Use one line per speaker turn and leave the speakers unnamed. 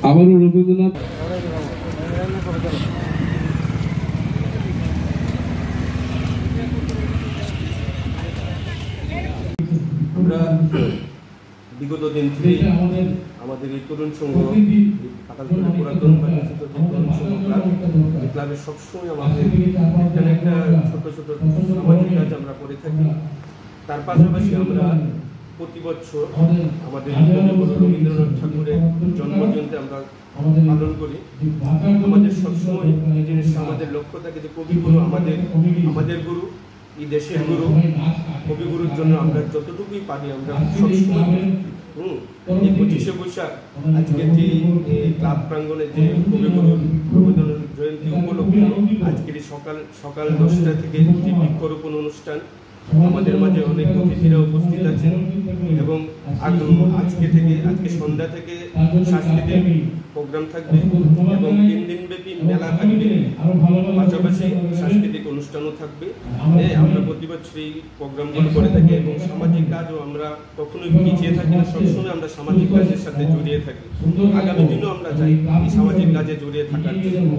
আবারও রবীন্দ্রনাথ
আমরা বিগত দিন থেকে আমাদের এই তরুণ সংঘ পাতালপুরের পুরাতন পরিচিত যে তরুণ সংঘ ক্লাব, এই ক্লাবে সবসময় আমাদের এখানে একটা ছোট ছোট সামাজিক কাজ আমরা করে থাকি। তার পাশাপাশি আমরা প্রতি বছর আমাদের কবিগুরু রবীন্দ্রনাথ ঠাকুরের জন্মজয়ন্তী আমরা পালন করি। আমাদের সবসময় এই জিনিসটা আমাদের লক্ষ্য থাকে যে কবিগুরু আমাদের গুরু, এই দেশের গুরু। কবিগুরুর জন্য আমরা যতটুকুই পারি আমরা সবসময় এই 25শে বৈশাখ আজকের যে ক্লাব প্রাঙ্গণে যে কবিগুরুর রবীন্দ্রনাথ জয়ন্তী উপলক্ষে আজকের সকাল 10টা থেকে যে বৃক্ষরোপণ অনুষ্ঠান, আমাদের মাঝে অনেক অতিথিরা উপস্থিত আছেন এবং আজকে সন্ধ্যা থেকে সাংস্কৃতিক প্রোগ্রাম থাকবে এবং 3 দিনব্যাপী মেলা থাকবে, পাশাপাশি সাংস্কৃতিক অনুষ্ঠানও থাকবে। আমরা প্রতি বছর এই প্রোগ্রামগুলো করে থাকি এবং সামাজিক কাজও আমরা কখনোই পিছিয়ে থাকি না, সবসময় আমরা সামাজিক কাজের সাথে জড়িয়ে থাকি। আগামী দিনেও আমরা চাই এই সামাজিক কাজে জড়িয়ে থাকার জন্য।